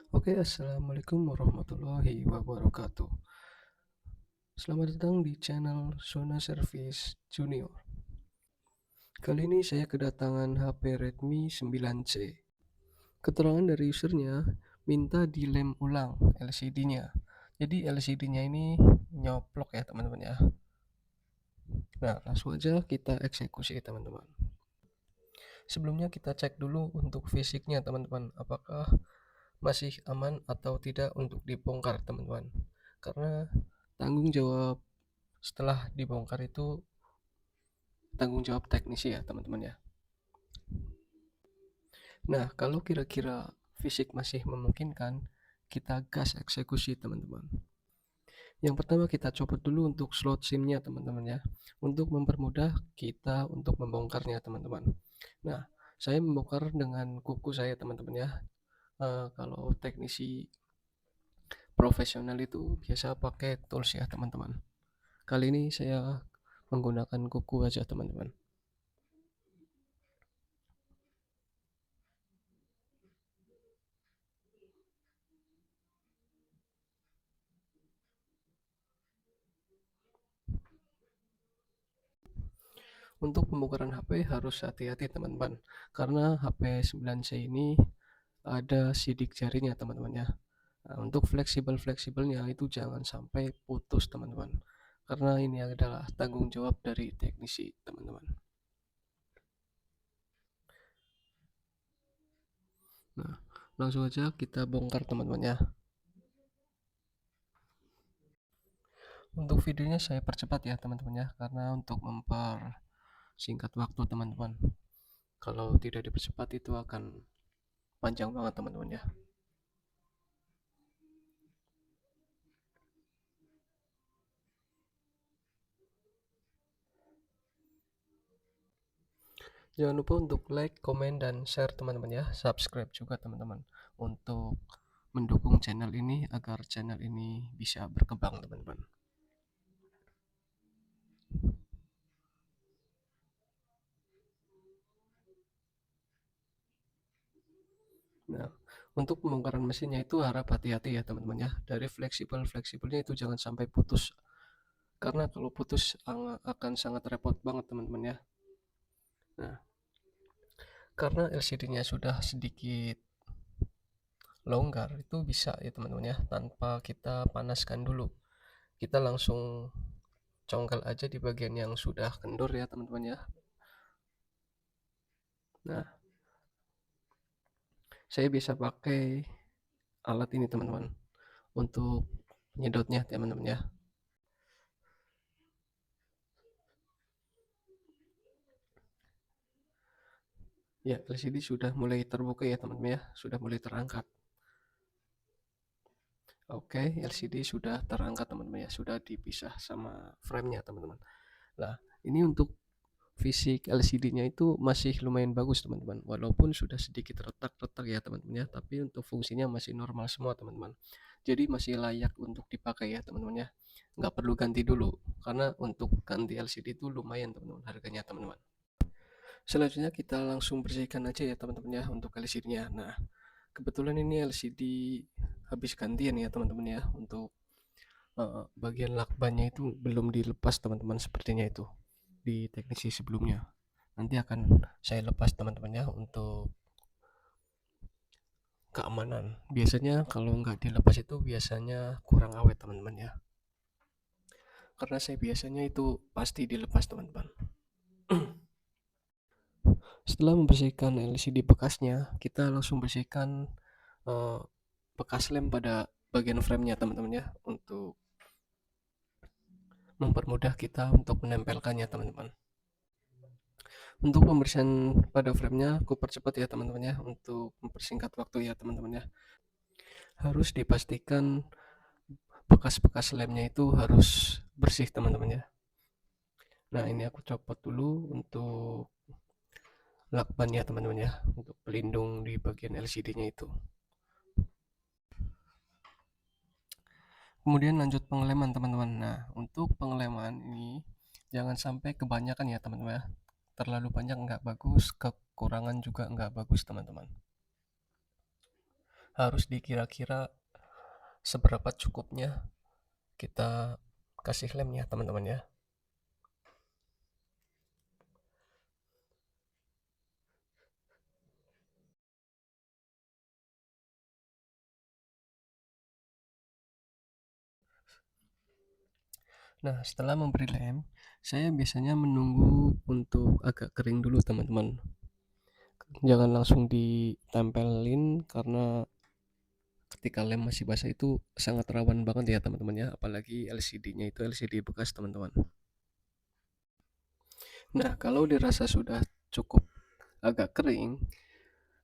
Oke, assalamualaikum warahmatullahi wabarakatuh. Selamat datang di channel Zona Service Junior. Kali ini saya kedatangan HP Redmi 9C. Keterangan dari usernya minta dilem ulang LCD-nya. Jadi LCD-nya ini nyoplok ya teman-teman ya. Nah, langsung aja kita eksekusi teman-teman. Sebelumnya kita cek dulu untuk fisiknya teman-teman, apakah masih aman atau tidak untuk dibongkar teman-teman. Karena tanggung jawab setelah dibongkar itu tanggung jawab teknisi ya teman-teman ya. Nah, kalau kira-kira fisik masih memungkinkan, kita gas eksekusi teman-teman. Yang pertama kita copot dulu untuk slot SIM-nya teman-teman ya, untuk mempermudah kita untuk membongkarnya teman-teman. Nah, saya membongkar dengan kuku saya teman-teman ya. Kalau teknisi profesional itu biasa pakai tools ya teman-teman. Kali ini saya menggunakan kuku aja teman-teman. Untuk pembongkaran HP harus hati-hati teman-teman, karena HP 9C ini ada sidik jarinya teman-teman ya. Nah, untuk fleksibelnya itu jangan sampai putus teman-teman, karena ini adalah tanggung jawab dari teknisi teman-teman. Nah, langsung aja kita bongkar teman-teman ya. Untuk videonya saya percepat ya teman-teman ya, karena untuk mempersingkat waktu teman-teman. Kalau tidak dipercepat itu akan panjang banget teman-teman ya. Jangan lupa untuk like, komen, dan share teman-teman ya. Subscribe juga teman-teman untuk mendukung channel ini agar channel ini bisa berkembang teman-teman. Nah, untuk pembongkaran mesinnya itu harap hati-hati ya teman-teman ya. Dari fleksibelnya itu jangan sampai putus. Karena kalau putus akan sangat repot banget teman-teman ya. Nah, karena LCD-nya sudah sedikit longgar itu bisa ya teman-teman ya, tanpa kita panaskan dulu. Kita langsung congkel aja di bagian yang sudah kendor ya teman-teman ya. Nah, saya bisa pakai alat ini teman-teman untuk nyedotnya teman-teman ya. Ya, LCD sudah mulai terbuka ya teman-teman ya, sudah mulai terangkat. Oke, LCD sudah terangkat teman-teman ya, sudah dipisah sama frame-nya teman-teman. Nah, ini untuk fisik LCD-nya itu masih lumayan bagus teman-teman, walaupun sudah sedikit retak-retak ya teman-teman ya, tapi untuk fungsinya masih normal semua teman-teman. Jadi masih layak untuk dipakai ya teman-teman ya, nggak perlu ganti dulu, karena untuk ganti LCD itu lumayan teman-teman harganya teman-teman. Selanjutnya kita langsung bersihkan aja ya teman-teman ya untuk LCD-nya. Nah, kebetulan ini LCD habis gantian ya teman-teman ya, untuk bagian lakbannya itu belum dilepas teman-teman, sepertinya itu di teknisi sebelumnya. Nanti akan saya lepas teman-teman ya untuk keamanan. Biasanya kalau nggak dilepas itu biasanya kurang awet teman-teman ya, karena saya biasanya itu pasti dilepas teman-teman. Setelah membersihkan LCD bekasnya, kita langsung bersihkan eh, bekas lem pada bagian framenya teman-teman ya, untuk mempermudah kita untuk menempelkannya teman-teman. Untuk pembersihan pada framenya aku percepat ya teman-teman ya, untuk mempersingkat waktu ya teman-teman ya. Harus dipastikan bekas-bekas lemnya itu harus bersih teman-teman ya. Nah, ini aku copot dulu untuk lakban ya teman-teman ya, untuk pelindung di bagian LCD-nya itu. Kemudian lanjut pengeleman teman-teman. Nah, untuk pengeleman ini jangan sampai kebanyakan ya teman-teman ya. Terlalu banyak nggak bagus, kekurangan juga nggak bagus teman-teman. harus dikira-kira seberapa cukupnya kita kasih lemnya teman-teman ya. Nah, setelah memberi lem, saya biasanya menunggu untuk agak kering dulu teman-teman. Jangan langsung ditempelin karena ketika lem masih basah itu sangat rawan banget ya teman-teman ya, apalagi LCD-nya itu LCD bekas teman-teman. Nah, kalau dirasa sudah cukup agak kering,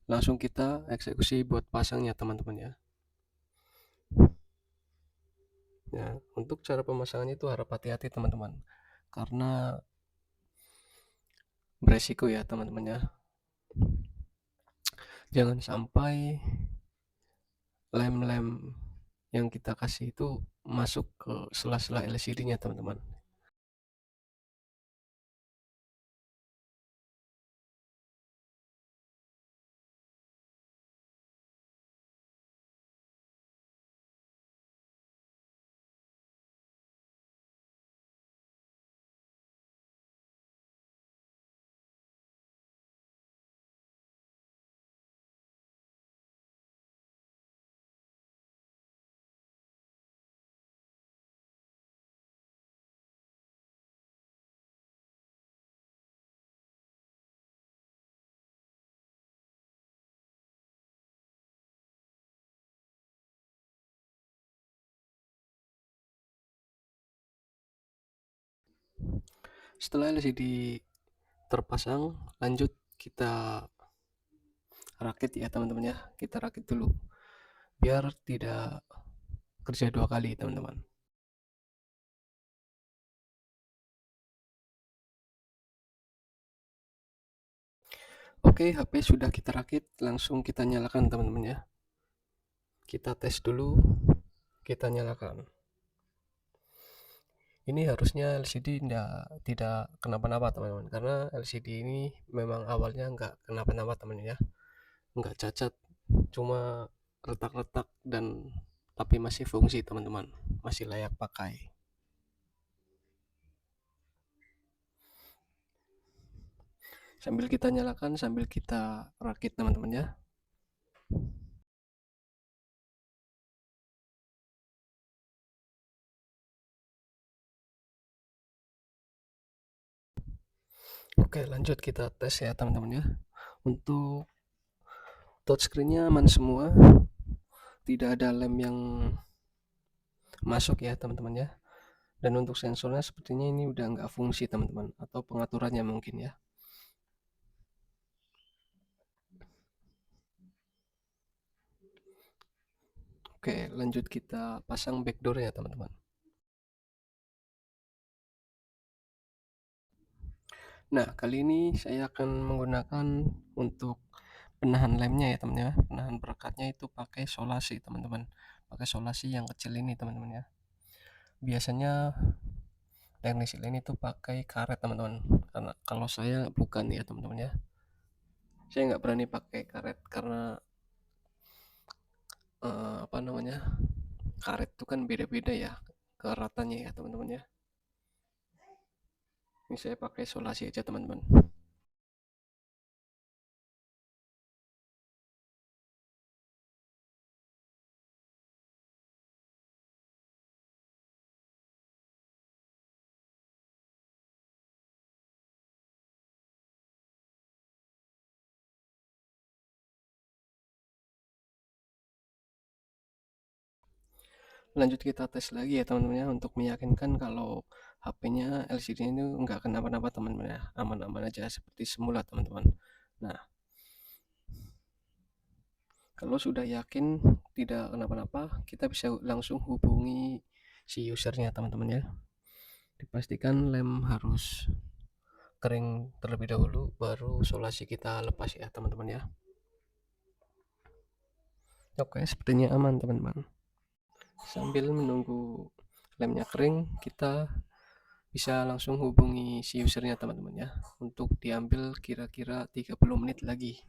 langsung kita eksekusi buat pasangnya teman-teman ya. Ya, untuk cara pemasangannya itu harap hati-hati teman-teman, karena beresiko ya teman-teman ya. Jangan sampai lem-lem yang kita kasih itu masuk ke sela-sela LCD-nya teman-teman. Setelah LCD terpasang, lanjut kita rakit ya teman-teman ya. Kita rakit dulu biar tidak kerja dua kali teman-teman. Oke, HP sudah kita rakit, langsung kita nyalakan teman-teman ya. Kita tes dulu, kita nyalakan. Ini harusnya LCD tidak kenapa-napa teman-teman, karena LCD ini memang awalnya nggak kenapa-napa teman ya, nggak cacat, cuma retak-retak dan tapi masih fungsi teman-teman, masih layak pakai. Sambil kita nyalakan, sambil kita rakit teman-teman ya. Oke, lanjut kita tes ya teman-teman ya. Untuk touchscreen-nya aman semua, tidak ada lem yang masuk ya teman-teman ya. Dan untuk sensornya sepertinya ini udah nggak fungsi teman-teman, atau pengaturannya mungkin ya. Oke, lanjut kita pasang backdoor ya teman-teman. Nah, kali ini saya akan menggunakan untuk penahan lemnya ya teman ya. Penahan perekatnya itu pakai solasi teman-teman. Pakai solasi yang kecil ini teman-teman ya. Biasanya teknisi lain itu pakai karet teman-teman. Karena kalau saya bukan ya teman-teman ya. Saya nggak berani pakai karet karena apa namanya, karet itu kan beda-beda ya keratannya ya teman-teman ya. Ini saya pakai solasi aja teman-teman. Lanjut kita tes lagi ya teman-teman ya, untuk meyakinkan kalau HP-nya LCD-nya itu nggak kenapa-napa teman-teman ya, aman-aman aja seperti semula teman-teman. Nah, kalau sudah yakin tidak kenapa-napa, kita bisa langsung hubungi si usernya teman-teman ya. Dipastikan lem harus kering terlebih dahulu, baru solasi kita lepas ya teman-teman ya. Oke, sepertinya aman teman-teman. Sambil menunggu lemnya kering, kita bisa langsung hubungi si usernya teman-teman ya, untuk diambil kira-kira 30 menit lagi.